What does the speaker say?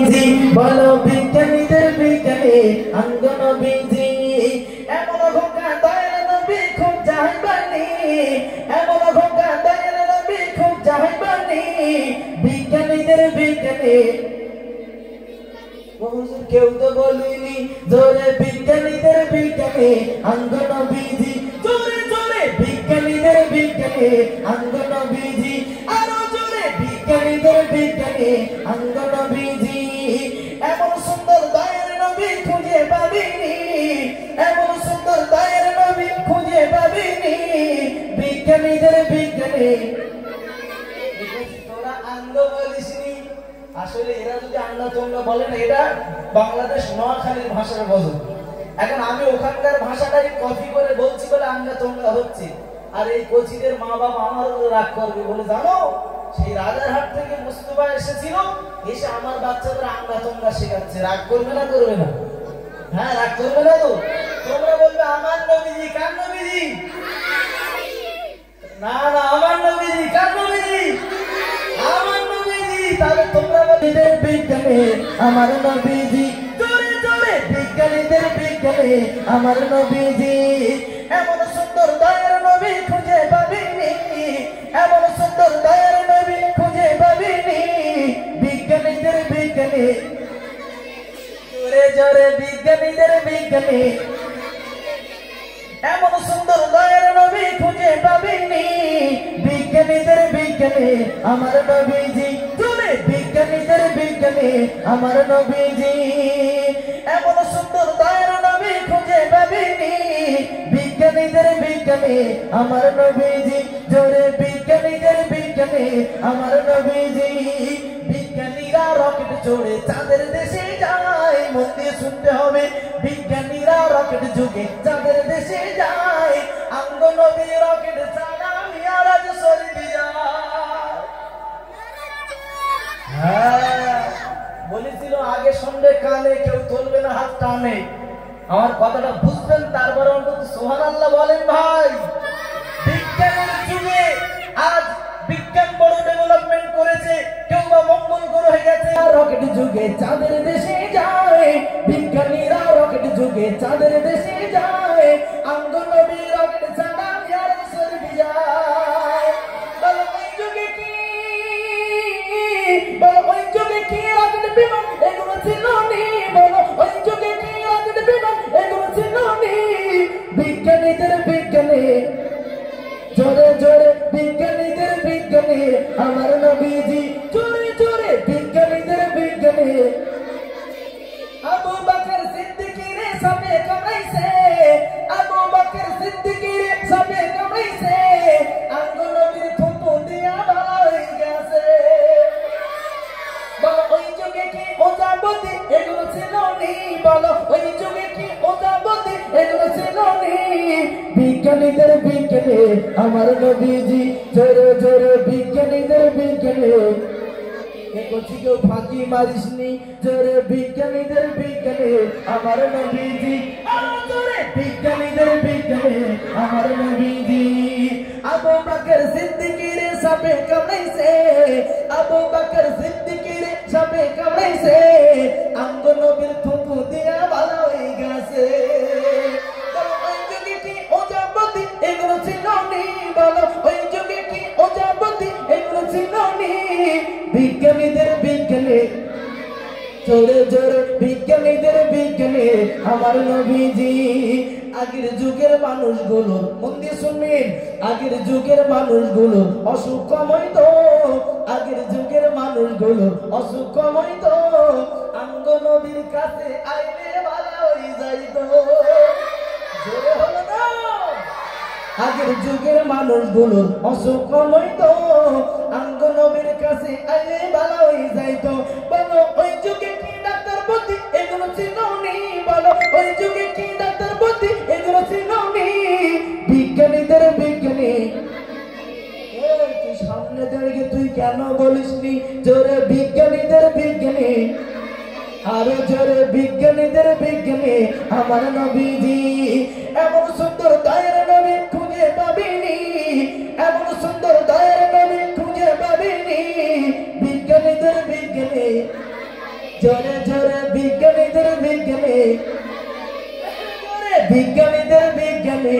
বলো বিজ্ঞানীদের বিজ্ঞানী আঙ্গন বিজি এমন ঘোকা দয়াল নবী খুব জাহাইবানি এমন ঘোকা দয়াল নবী খুব জাহাইবানি বিজ্ঞানীদের বিজ্ঞানী কেউ তো বলিনি জোরে বিজ্ঞানীদের বিজ্ঞানী আঙ্গন বিজি জোরে জোরে বিজ্ঞানীদের বিজ্ঞানী আঙ্গন বিজি আরো জোরে বিজ্ঞানীদের বিজ্ঞানী আঙ্গন বিজি এমন সুন্দর দয়ার নবী খুঁজে পাবিনি এমন সুন্দর দয়ার নবী খুঁজে পাবিনি বিজ্ঞানীদের বিজ্ঞানী তোরা আঙ্গ বলিসনি আসলে এরা যদি আঙ্গা তোমরা বলে না এটা বাংলাদেশ নোয়াখালীর ভাষার বদল এখন আমি ওখানকার ভাষাটাই কপি করে বলছি বলে আঙ্গা তোমরা হচ্ছে আর এই কোচিদের মা বাবা আমার উপরে রাগ করবে বলে জানো সেই রাজারহাট থেকে মুস্তফা এসেছিল এসে আমার বাচ্চাদের আঙ্গা তোমরা শেখাচ্ছে রাগ করবে না হ্যাঁ রাগ করবে না তো তোমরা বলবে আমার নবীজি কার নবীজি না না আমার নবীজি কার নবীজি আমার নবীজি তাহলে তোমরা বলবে বিজ্ঞানী আমার নবীজি জোরে জোরে বিজ্ঞানীদের বিজ্ঞানী আমার নবীজি এমন সুন্দর দয়ার নবী খুঁজে পাবিনি এমন সুন্দর দয়ার নবী খুঁজে পাবিনি বিজ্ঞানীদের বিজ্ঞানী জোরে জোরে বিজ্ঞানীদের বিজ্ঞানী এমন সুন্দর দয়ার নবী খুঁজে পাবিনি বিজ্ঞানীদের বিজ্ঞানী আমার নবীজি জোরে বিজ্ঞানীদের বিজ্ঞানী আমার নবীজি এমন সুন্দর দয়ার নবী খুঁজে পাবিনি বিজ্ঞানীদের বিজ্ঞানী আমার নবীজি জোরে বিজ্ঞানীদের বিজ্ঞানী আমার নবীজি বিজ্ঞানীরা রকেট জোড়ে চাঁদের দেশে যায় মন দিয়ে শুনতে হবে বিজ্ঞানীরা রকেট যুগে চাঁদের দেশে যায় আঙ্গ নবী রকেট চাঁদা মিয়ারাজ শরীফে যায় হ্যাঁ বলেছিল আগে শুনবে কানে কেউ তুলবে না হাত টানে আমার কথাটা বুঝবেন তারপরে অন্তত সুবহানাল্লাহ বলেন ভাই বিজ্ঞানের যুগে আজ বিজ্ঞান বড় ডেভেলপমেন্ট করেছে কেউ বা মঙ্গল গ্রহে গেছে রকেট যুগে চাঁদের দেশে যায় বিজ্ঞানীরা রকেট যুগে চাঁদের দেশে যায় আঙ্গ নবী রকেট চাঁদা মিয়ারাজ শরীফে যায় বলো ওই যুগে কি বলো ওই যুগে কি রকেট বিমান এগুলো ছিল নি বলো ওই যুগে কি রকেট বিমান এগুলো ছিল নি বিজ্ঞানীদের বিজ্ঞানী জোরে জোরে বিজ্ঞানীদের বিজ্ঞানী আমার নবীজি জোরে জোরে বিজ্ঞানীদের বিজ্ঞানী আবু বকর সিদ্দিকীর সামনে কামাইছে আবু বকর সিদ্দিকীর সামনে কামাইছে আঙ্গ নবীর থুতু দিয়া ভাই গেছে বলো ওই যুগে কি ওজাবতি এগুলো ছিল নি বলো ওই যুগে কি ওজাবতি এগুলো ছিল নি বিজ্ঞানীদের বিজ্ঞানী আমার নবীজি জোরে জোরে বিজ্ঞানীদের বিজ্ঞানী কোচি কেউ ফাঁকি মারিসনি জোরে বিজ্ঞানীদের বিজ্ঞানী আমার নবীজি আরো জোরে বিজ্ঞানীদের বিজ্ঞানী আমার নবীজি আবু বকর সিদ্দিকীর সাপে কামড়াইছে আবু বকর সিদ্দিকীর সাপে কামড়াইছে আঙ্গ নবীর থুতু দিয়া ভালো হয়ে গেছে ওই যুগে কি ওজাবতি এগুলো ছিল নি বলো ওই যুগে কি ওজাবতি এগুলো ছিল নি বিজ্ঞানীদের বিজ্ঞানী জোরে জোরে বিজ্ঞানীদের বিজ্ঞানী আমার নবীজি আগের যুগের মানুষগুলো মন দিয়ে শুনবেন আগের যুগের মানুষগুলো অসুখময় তো আগের যুগের মানুষগুলো অসুখময় তো আঙ্গ নবীর কাছে আইলে ভালো হয়ে যাইতো জোরে হলো না আগের যুগের মানুষগুলো অসুখময় তো আঙ্গ নবীর কাছে আইলে ভালো হয়ে যাইতো বলো ওই যুগে কি ডাক্তার বুদ্ধি এগুলো ছিল নি বলো ওই যুগে কি ডাক্তার বুদ্ধি এগুলো ছিল নি বিজ্ঞানীদের বিজ্ঞানী তুই সামনে দাঁড়িয়ে তুই কেন বলিসনি জোরে বিজ্ঞানীদের বিজ্ঞানী আরো জোরে বিজ্ঞানীদের বিজ্ঞানী আমার নবীজি এমন সুন্দর দয়ার নবী খুঁজে পাবিনি এমন সুন্দর দয়ার নবী খুঁজে পাবিনি বিজ্ঞানীদের বিজ্ঞানী জোরে জোরে বিজ্ঞানীদের বিজ্ঞানী, জোরে বিজ্ঞানীদের বিজ্ঞানী।